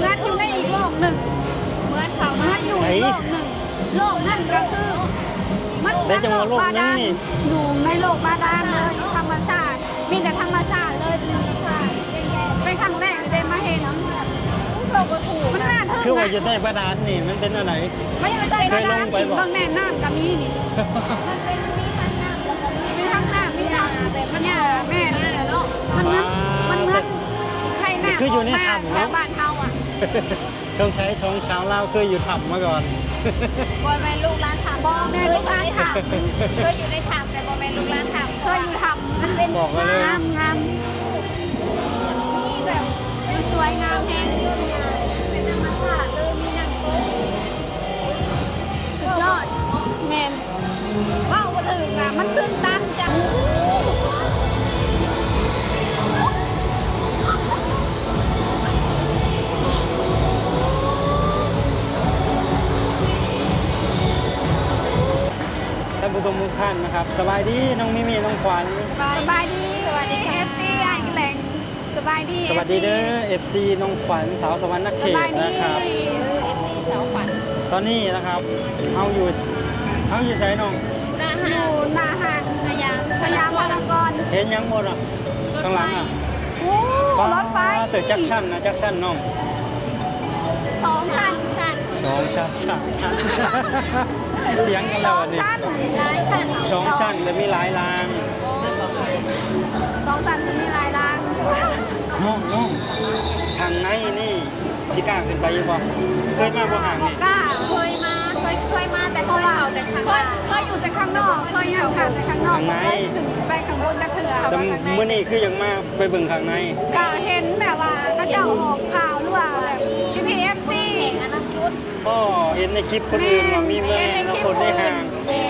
มือนอยู่ในอีกโลกหนึ่งเหมือนเขาเหมือนอยู่ในโลกหนึ่งโลกนั่นก็คือมันเป็นโลกบาดาลอยู่ในโลกบาดาลเลยธรรมชาติมีแต่ธรรมชาติเลยเป็นครั้งแรกที่ได้มาเห็นมันน่าทึ่งนะคือว่าอยู่ใต้บาดาลนี่มันเป็นอะไรไม่อยู่ใต้บาดาลนี่บางแน่น้ำกับมีนี่มันเป็นมีทั้งน้ำมีทั้งแบบมันเนี่ยแม่นี่เนาะมันเหมือนไข่น้ำ คืออยู่ในถ้ำ แล้ เนาะ วบ้านเฮาอ่ะช่องใช้ช่องเช้าเล่าเคยอยู่ถ้ำมาก่อน บอลแมนลูกร้านถาม บอแม่ลูกร้านถาม เคยอยู่ในถามแต่บอลแมนลูกร้านถาม เคยอยู่ทำมันเป็น บอกกันเลย งามแบบมันสวยงามแฮง เป็นธรรมชาติเลยมีหนังโป๊ สุดยอดแมนว้าวมาถึงอ่ะมันตื่นตันจัง ท่านผู้ชมทุกท่านนะครับสบายดีน้องมิมี่น้องขวัญ สบายดีสวัสดีค่ะ FC ไอ้แหลงสบายดี สวัสดีเด้อ FC น้องขวัญสาวสวรรค์นัก ส เขต บายดี นะครับ FC สาวขวัญ ตอนนี้นะครับเอาอยู่ใช้น้อง หน้า อ ห้า ยู่ ง หน้าห้าง สยาม สยามพารากอน เห็นยังหมดอ่ะข้างหลังอ่ะ โอ้รถไฟ ตึกจักชั่นนะจักชั่นน้อง 2 คัน สั้น สองชั้นเลี้ยงกันแล้ววันนี้ 2 ชั้น ร้ายสั้น สองชั้นแล้วมีหลายราง 2 ชั้นจะมีหลายราง น้องทางในนี่ชิก้าขึ้นไปยังบ่เคยมาบ่ห่าง บอ นี่ กกล้า เคยมาแต่ เพ เค ราะ ย ว่า เอาแต่ เค ข้าง ย ล่าง อยู่แต่ข้างนอกเคยอยู่ค่ะแต่ข้างนอกก็เลยถึงไปข้างบนจะเถื่อ แต่มื้อนี้คือยังมาไปเบิ่งข้างใน ก็เห็นแบบว่าเขาจะออกข่าวหรือว่าแบบพี่เอฟซี อนาคต ก็เห็นในคลิปคนอื่นว่ามีแม่แล้วคนได้ห่าง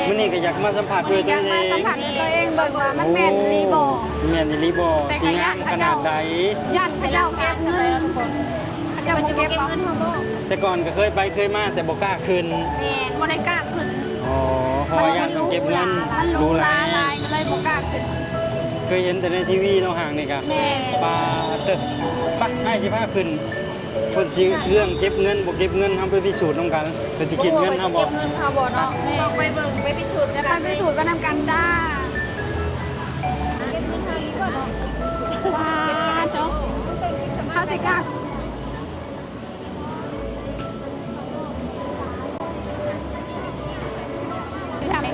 มื้อนี้ก็อยากมาสัมผัสด้วยตั ยั ว ง เอ มางสัมผัสด้วยตัวเองเบิ่งว่ามันแม่นรีบอ แม่นรีบอสิงามขนาดใด ยันเขาเจ้าเก็บเงินเขาเจ้า มัน บ่ จะ เก็บ เก็บ เอา เงินเขาบอก แต่ก่อนก็เคยไปเคยมาแต่บ่กล้าขึ้น แมน บ่ได้กล้าขึ้น อ๋อเพราะว่าย่านต้องเก็บเงิน มัน ดู รู้ แล ลายก็เลยบ่กล้าขึ้น เคยเห็นแต่ในทีวีเนาะห่างนี่ก็ แม่ ปลาเด้อปักให้สิพาขึ้นเพิ่นสิเรื่องเก็บเงินบ่เก็บเงินทำไปพิสูจน์นำกันเพิ่นสิคิดเงินเฮาบ่ เก็บเงินเขาบอกเนาะต้องไปเบิ่งไปพิสูจน์ จะ กัน ไปพิสูจน์กันนำกันจ้า เก็บเงินทางนี้ก่อนเนาะ ว้าเจ้าเขาสิกล้าใช่ไหม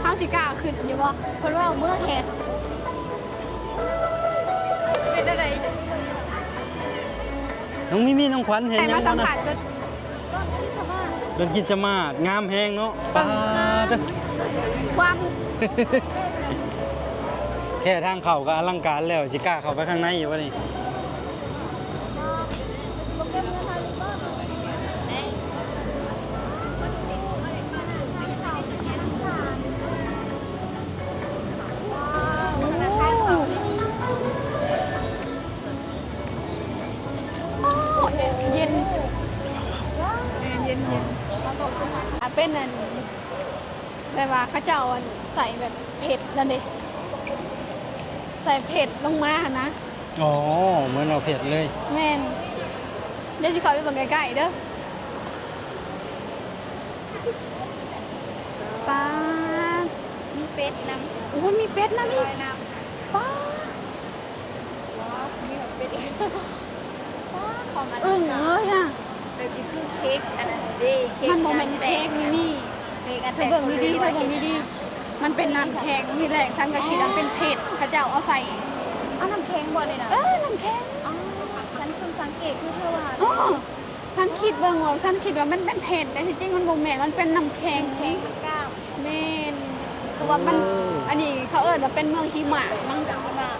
เขาสิกล้าขึ้นอยู่บ่ คนว่าเมื่อเห็ดเป็นอะไร น้องมิมี่น้องขวัญเห็น แต่ ยั มาง สั บ่ ม นะ ผัสก็ เรื่องกินสมาร์ทงามแฮงเนาะปลาเด้อ ความ แค่ทางเข้าก็อลังการแล้วสิกล้าเข้าไปข้างในอยู่บ่นี่ เย็นเย็นเป็นอันแบบว่าเขาเจ้าอันใส่แบบเผ็ดนั่นดิใส่เผ็ดลงมาหั่นนะ อ๋อเหมือนเราเผ็ดเลย แม่นเดี๋ยวสิขอไปเบิ่งใกล้ๆเด้อป้าด มีเป็ดน้ำ โอ้ยมีเป็ดนะนี่ ลอยน้ำ ป้าด มีแบบเป็ดของมัน อึ้งเลยอ่ะ แบบนี้คือเค้กอันนั้นเด้เค้ก มันโมเมนต์เค้กนี่นี่ เค้กอัน เธอเบิ่งดีๆเธอเบิ่งดีๆมันเป็นน้ำแข็งนี่แหละฉันก็คิดว่าเป็นเผ็ดเขาเจ้าเอาใส่ เอาน้ำแข็งบ่เลยนะ น้ำแข็ง อ๋อฉันเพิ่งสังเกตคือเธอว่า อ๋อฉันคิดเบิ่งว่าฉันคิดว่ามันเป็นเผ็ดแต่ที่จริงมันบ่แม่นมันเป็นน้ำแข็ง แข็งกล้าม แม่นเพราะว่ามันอันนี้เขาเอิ้นว่าเป็นเมืองหิมะมั้ง มาก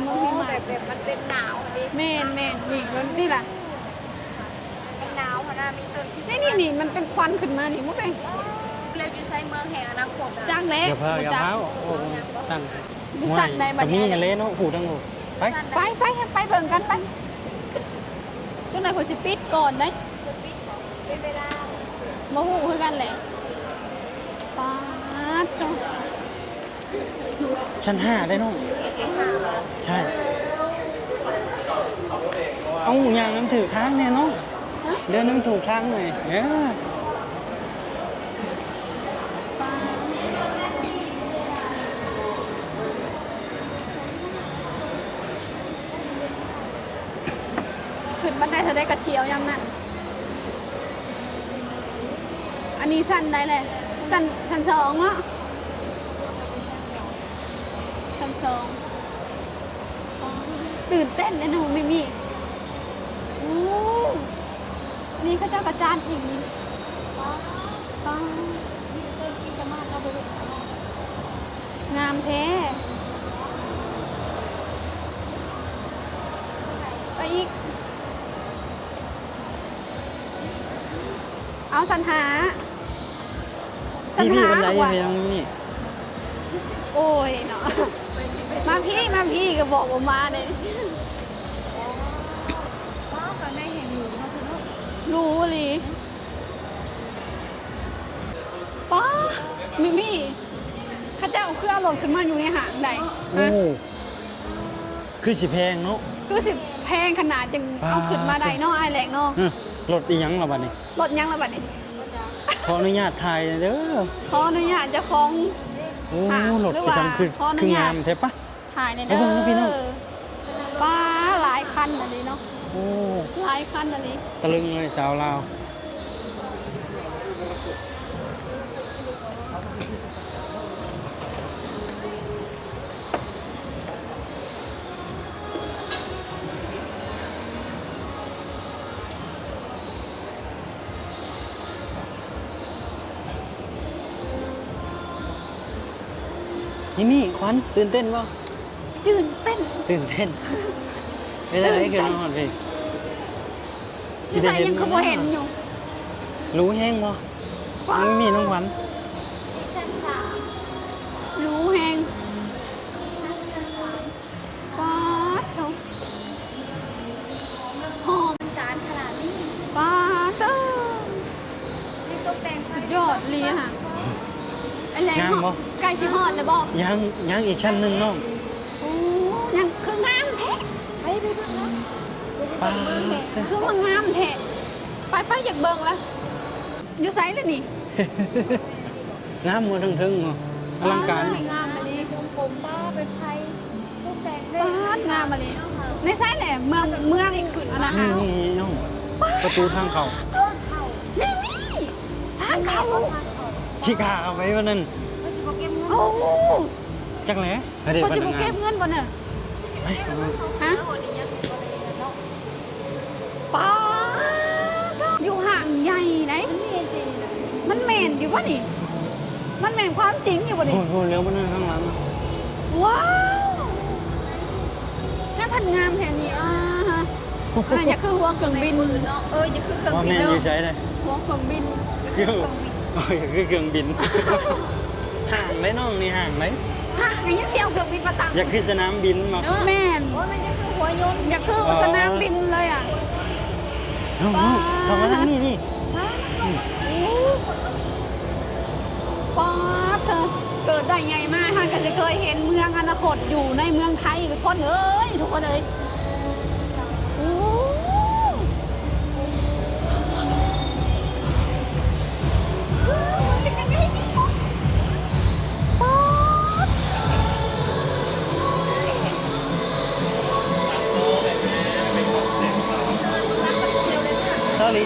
เมืองหิมะ แบบมันเป็นหนาวดิ แม่นนี่มันนี่ล่ะ เป็นหนาวค่ะนะมีต้น นี่มันเป็นควันขึ้นมานี่มุกเอง เลยอยู่ใช้เมืองแห่งอนาคต จังเล็ก อย่าเผาโอ้ตั้ง ดูสัตว์ในบัด นี้ นี้ อย่าเล่นเนาะหูดังหูไป ไปเบิ่งกันไปจังไหนผมสิปิดก่อนได้ เป็นเวลา มาหูคือกันแหละป๊าดจ้ะ ชั้น5ได้น้องใช่ เอ้า เอาอย่างน้ำถือทางแน่เนาะเดินน้ำถูกทางหน่อยขึ้นบันไดเธอได้กระเชียวยังนั่นอันนี้สั้นได้เลยสั้นสองเนาะสั้นสองตื่นเต้นเลยหนูมิมี่โอ้นี่ข้าเจ้ากระจานอีกนี่ป้างามแท้ไปอีกเอาสันหา พี่บันได ว่ะ ไปยังนี่ โอ้ยเนาะมาพี่ก็บอกผมมาเลย ว้าวข้างในแห่งหนูเขาคือเนาะ รู้เลยป้ามิมี่ข้าเจ้าเครื่องหล่นขึ้นมาอยู่ในหางใด โอ้คือสิแพงเนาะ คือสิแพงขนาดจังเอาขึ้นมาได้เนาะไอแหลกเนาะ รถอีหยังล่ะบัดนี้ รถยังแล้วบัดนี้ ขออนุญาตถ่ายเด้อ ขออนุญาตเจะฟ้าของ โอ้รถประจำคืองามแท้ปะ ถ่ายใน เอา เด้ เบิ่งนะพี่น้อง อป้าหลายคันอันนี้เนาะ โอ้ หลายคันอันนี้ ตะลึงเลยสาวลาวนี่ขวัญตื่นเต้นป่ะ ตื่นเต้น ตื่นเต้นไม่ได้ให้เกินนอนพี่ ที่ใส่ยังคือบ่เห็นอยู่ รู้แห้งป่ะไม่มีน้องขวัญ รู้แหงป้าดเถอะหอม จานขนาดนี้ ป้าดเถอะ นี่ตกแต่ง สุดยอดเลยค่ะไอ้แรงหอมใกล้ชิฮอดเลยบอก ยังอีกชั้นหนึ่งน้อง โอ้ยังคืองามแท้ ไปเบิ่งเนาะ ป้า คือว่างามแท้ไปอยากเบิ่งแล้วอยู่ไซเลยนี่ งามมือทึ่งๆอลังการ งามมาลี ผมป้าเป็นไทยตกแต่งได้ ป้าดงามมาลีในไซแหละเมืองอันนะฮะ นี่น้องประตูทางเขา ต้นเข่า นี่ทางเขา ชิคาเอาไว้วันนั้น ก็จะบอกเกมเงิน โอ้ จักแหล้เด็ก ก็ พ จะ นั มาก งา เก็ น บเงินบ่เนี่ย ไปเอา ฮะป้าดอยู่ห่างใหญ่ไหน นี่จริง มันแม่นอยู่ปะนี่ มันแม่นความจริงอยู่ปะนี่ โหเลี้ยวมานั่งข้างหลัง ว้าวแค่พันงามแค่นี้ฮะอย่าคือหัวเครื่องบิน เนาะอย่าคือเครื่อง พ่อ บิน แม่ เนาะ อยู่ใช้เลย หัวเครื่องบิน คือคือเครื่องบินห่างไหมน้องนี่ห่างไหม ฮะยังเที่ยวเครื่องบินมาตั้ง อยากขึ้นสนามบินมา แม่น ว่ามันจะคือหัวยนต์ อย่าคือสนามบินเลยอ่ะ น้องทำมาทางนี้นี่ ป๊าดเธอเกิดได้ไงมากฮะก็จะเคยเห็นเมืองอนาคตอยู่ในเมืองไทยทุกคนเอ้ยทุกคนเอ้ยโอ้ป๊าด sorry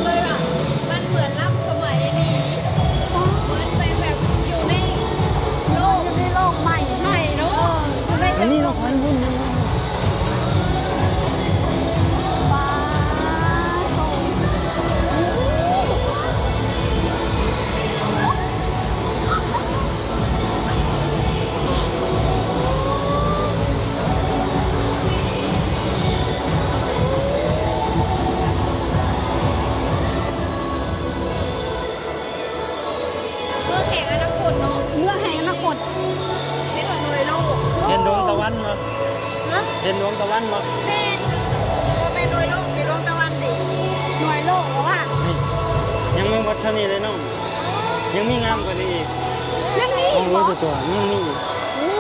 เลยอ่ะมันเหมือนรับสมัยนี้เหมือนเป็นแบบอยู่ในโลก อยู่ในโลกใหม่ ใหม่เนาะอยู่ใน อันนี้น้องขวัญวุ่นนะ ป๊าด เมื่อแข่งอนาคตเนาะ เมืองแห่งอนาคต เป็นหน่วยโลก เห็นดวงตะวันมา นะ เห็นดวงตะวันมา เป็นเป็นหน่วยโลกเป็นดวงตะวันดิ หน่วยโลกเหรอวะ นี่ยังไม่หมดเท่านี้เลยน้องยังมีงามกว่านี้อีก ยังมี ต้ อี อง กเหร รู้ อ ตัวยังมีอีก อู้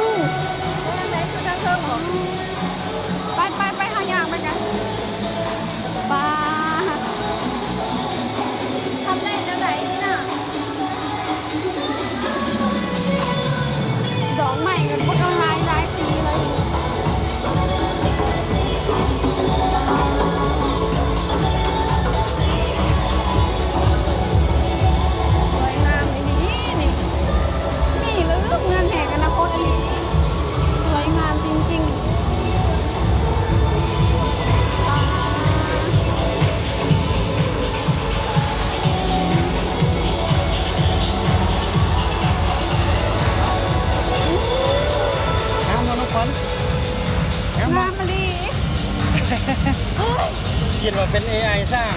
คิดว่าเป็น AI สร้าง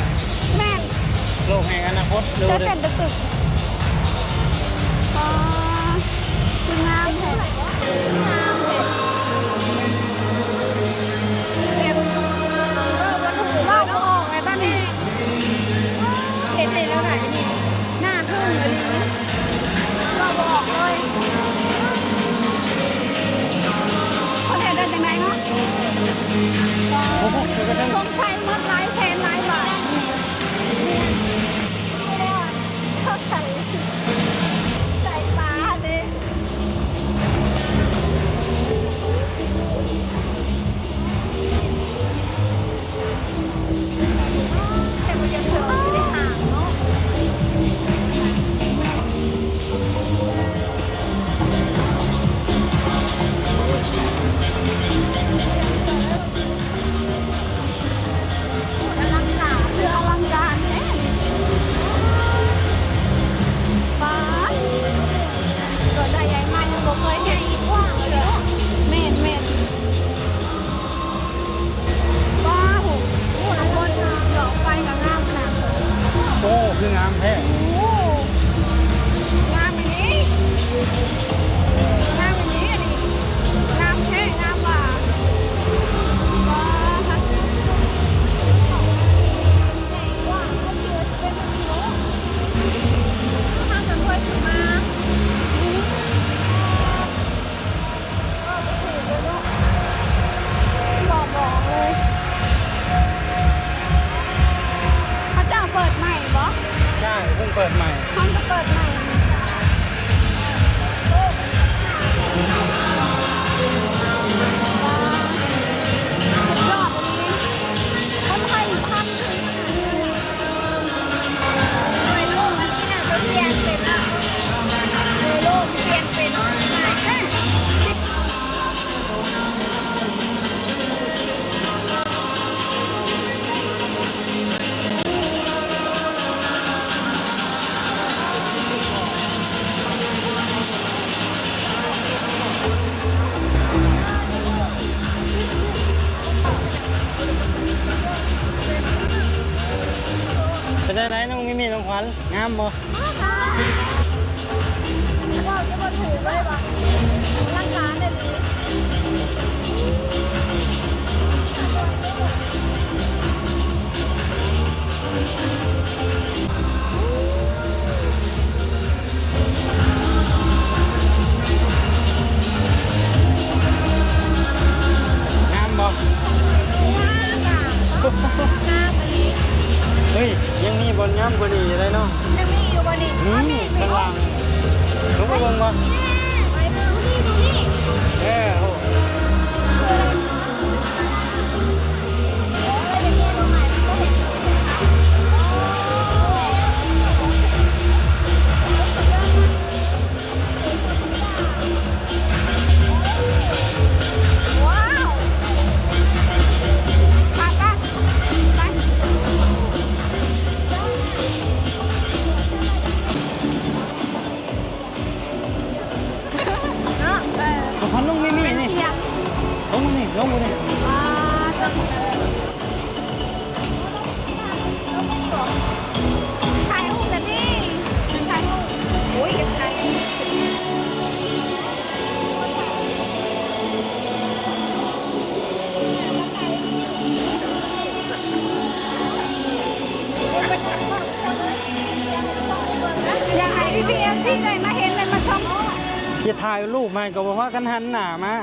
แม่น โลกแห่งอนาคตดู จะ ดิ เสร็จตึกอ๋อคืองามแท้งามแท้เก็บวัตถุว่าก็ออกไงบ้านนี่เห็นแล้วไหนนี่หน้าทึ่งเลยก็บอกเลยเขาเห็นได้ยังไงเนาะ โอ้โหเดี๋ยวก็ต้อง สงสัยหมดหลายแสนหลายบาทเขาใส่ปลาดิแต่มันยังเสือไม่ได้ห่างเนาะอลังการคืออลังการแน่ป้าเกิดได้ใหญ่มากยังบอกเคยเห็นกว้างเลยเมนป้าหูทุกคนดอกไฟกับงามขนาด โอ้คืองามแท้ โอ้งามอย่างนี้งามอย่างนี้อันนี้งามแท้งามว่ะว้าฮะใหญ่กว่าก็เยอะเป็นกิโลถ้าจะเคยถึงมาบอกเลยเขาจะเปิดใหม่บ่ ใช่เพิ่งเปิดใหม่ ห้องจะเปิดใหม่สุดยอดเลยคนไทยทำในโลกอันนี้น่ะจะเปลี่ยนเป็นอ่ะในโลกเปลี่ยนเป็นหลายแน่เป็นได้ไรน้องมิมี่น้องขวัญงามบ่ ว่าจะมาถูกเลยป่ะร่างกายเนี่ยดีงามบ่ งามอ่ะงามอันนี้ เฮ้ยยังมีบนงามกว่านี้อยู่เลยเนาะ ยังมีอยู่บ่นี่ นี่ข้างล่างรู้ป่ะเบิ่งบ่ ไปดูนี่ดูนี่ เออโอ้ ว้าวไปปะไปเนาะ ขวัญน้องมิมี่นี่ เทียบ ลงมานี่ลงมานี่ ต้องถ่ายรูปกันดิถ่ายรูปโอ้ยกันถ่ายอยากให้พี่พีเอฟซีได้มาเห็นเลยมาชม จะถ่ายรูปมาก็บอกว่ากันหันหน้ามา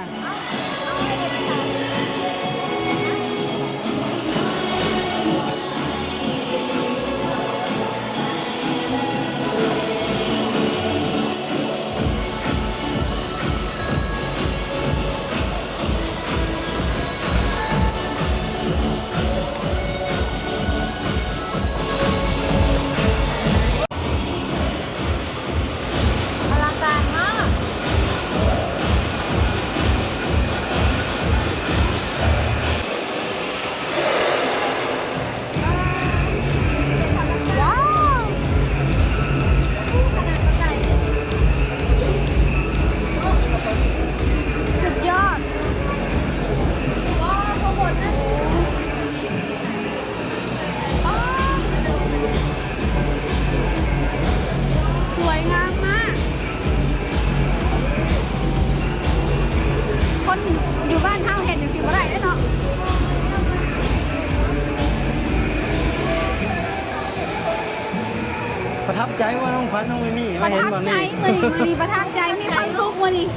ช้ว่าน้องขวัญน้องมิมี่ ป มา ระ เห็น ทับ บ่ ใจ นี่ มื้อนี้ประทับใจมีความสุขมื้อนี้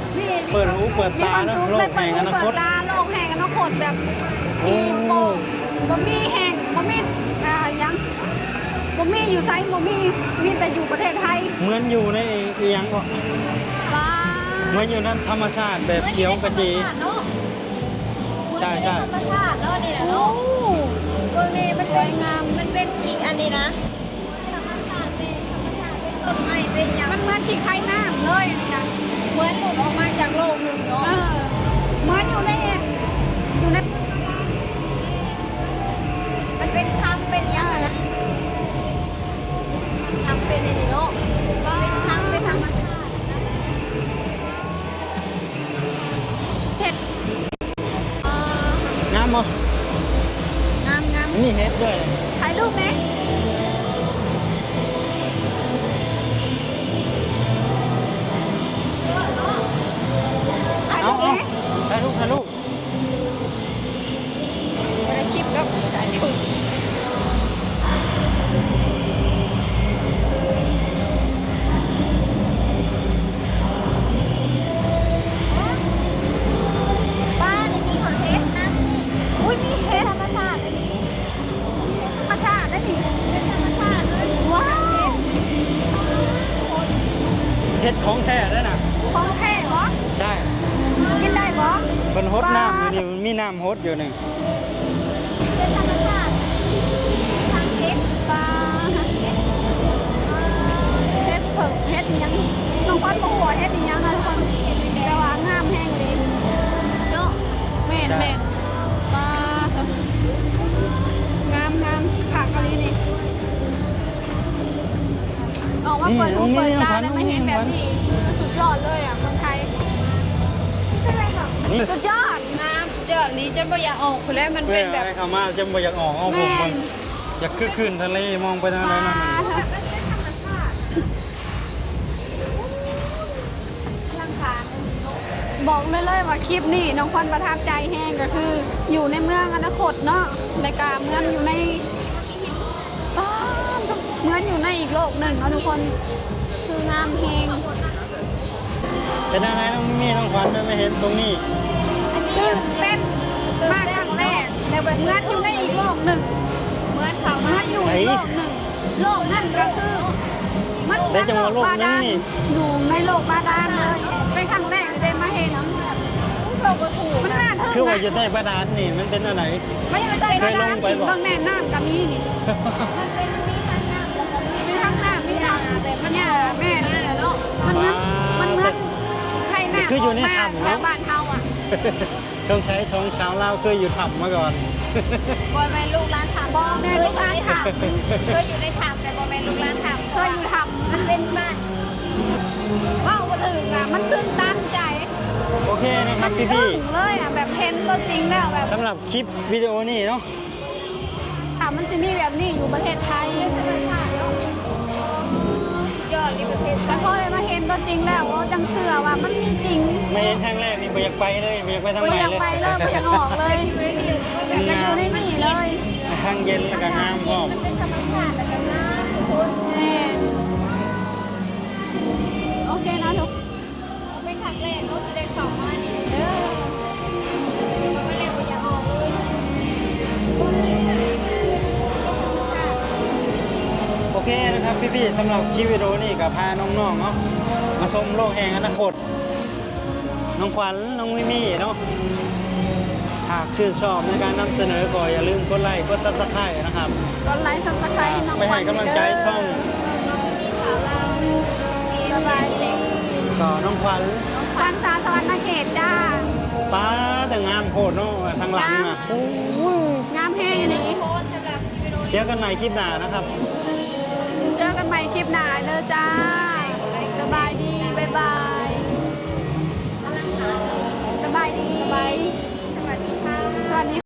เปิดหูเปิด มี ตา ความ แล้ว สุข โล ได้ ก เปิ แห่ ด ง หู อนา เปิ ค ด ต ตาโลกแห่งอนาคตแบบที่บ่มีแห่งบ่มียังบ่มีอยู่ไสบ่มีแต่อยู่ประเทศไทย เหมือนอยู่ในอีหยังบ่ ว้า เหมือนอยู่ในธรรมชาติแบบเขียวกระจี ใช่ใช่ ธรรมชาติเนาะนี่นะ โอ้ เนาะเบิ่งนี่มัน สวยงาม มันเป็นอีกอันนี้นะธรรมชาติเป็นธรรมชาติเป็นต้นไม้เป็นอย่าง มันเหมือนขี้ไข่น้ำเลยอันนี้นะ เหมือนหลุดออกมาจากโลกหนึ่งเนาะ เหมือนอยู่ใน มันเป็นคำเป็นอย่างไรนะคำเป็นอันนี้เนาะเป็นคำเป็นธรรมชาติ เห็ด งามบ่ งามงาม มีเฮ็ดด้วย ถ่ายรูปไหมถ่าย เอา รูปไหม ถ่ายรูปถ่ายรูป ถ่ายคลิปแล้วถ่ายรูปบ้านนี่มีคอนเทนต์นะ อุ้ยมีเห็ด ธรรมชาติอันนี้ ธรรมชาตินะนี่ เป็นธรรมชาติเลย ว้าว เฮ็ดของแท้ด้วยน่ะ ของแท้เหรอ ใช่ กินได้เหรอ เพิ่นฮดน้ำอยู่นี่มันมีน้ำฮดอยู่นี่ เป็นธรรมชาติทางเทค ปลาเห็ดเผิกเห็ดอิหยังน้องพัดบอกว่าเห็ดอีหยังนะทุกคนแต่ว่างามแห้งดีเนาะแม่นแม่นปลางามงามขากะลีนี่ออกมาเปิดหูเปิดตาได้มาเห็นแบบนี้สุดยอดเลยอ่ะเมืองไทย นี่ สุดยอด น้ำเจอดนี้จะไม่อยากออกคือแล้วมัน เพื่ เป็ อน แบบ ให้เขามาจะบ่อยากออกเอาผม แม่ มัน น อยากขึ้นทะเลมองไปทาง ป ไหน ลา นั่นน่ะ มันเป็นธรรมชาติร่างกาย บอกเลยว่าคลิปนี้น้องควันประทับใจแห้งก็คือ อยู่ในเมืองอนาคตเนาะรายการเมืองอยู่ในอ้าวเหมือนอยู่ในอีกโลกหนึ่งเนาะทุกคนคืองามแหง เป็นอะไรน้องมีน้องขวัญไม่เห็นตรงนี้ ตื่นเต้นมากครั้งแรกแต่แบบเหมือนอยู่ในอีกโลกหนึ่ง เหมือนเขา เหมือนอยู่ในโลกหนึ่งโลกนั่นก็คือมัน ได้จังหวะโลกนึงนี่ อยู่ในโลกบาดาลเลยเป็นครั้งแรกที่ได้มาเห็น เราก็ถูก มันน่าทึ่ง คือว่า นะ อยู่ใต้บาดาลนี่มันเป็นอะไร ไม่อยู่ใต้บาดาล เคยลงไป อีก บอก บางแม่น้ำกับมีนี่ มันเป็นมีทางน้ำแล้วก็มี มีทั้งน้ำมีทั้งแบบมันเนี่ยแม่นี่แหละเนาะมันเหมือนไข่น้ำ คืออยู่ในถ้ำ แล้ เนาะ วบ้านเฮาอ่ะ ชงใช้ชงเช้าเล่าเคยอยู่ถ้ำมาก่อน บอลแมนลูกร้านถาม บอแม่ลูกร้านถาม เคยอยู่ในถามแต่บอลแมนลูกร้านถาม เคยอยู่ท มันเป็นบ้าน ำว้าวก็ถึงอ่ะมันตื่นตันใจ โอเคนะค มั รับ น พี่ อึ้งเลยอ่ะแบบเห็นตัวจริงแล้วแบบ ๆสำหรับคลิปวิดีโอนี้เนาะ มันสิมีแบบนี้อยู่ประเทศไทย ยอดในประเทศไท แต่ ย พอได้มาเห็นตัวจริงแล้วโอ้จังเสือว่ามันมีจริง ไม่เห็นครั้งแรกนี่ไม่อยากไปเลยไม่อยากไปทาง ไม่ ไหน อยาก เลย ไปเลยไม่อยากออกเลยอยากอยู่ในนี่เลย ทางเย็นแล้วก็งามพร้อม มันเป็นธรรมชาติแล้วก็งามทุกคน แม่โอเคนะทุก เป็นครั้งแรกเขาจะได้เข้ามานี่ เออ มันไม่ได้ไปอยากออกเลย โอเคนะครับพี่ๆสำหรับคลิปวิดีโอนี้กับพาน้องๆเนาะมาชมโลกแห่งอนาคตน้องขวัญน้องมิมี่เนาะหากชื่นชอบในการนำเสนอก็อย่าลืมกดไลค์กดซับสไครต์นะครับ กดไลค์ซับสไครต์ให้น้อง ไปให้กำลังใจช่อง สบายดี ต่อน้องขวัญ ควันสาสวรรค์เขตจ้า ป้าแต่งามโพดเนาะทางหลังน่ะ งามแห้งอย่างนี้ เจอกันใหม่คลิปหน้านะครับ เจอกันใหม่คลิปหน้าเด้อจ้า สบายดี บ๊ายบาย สบายดี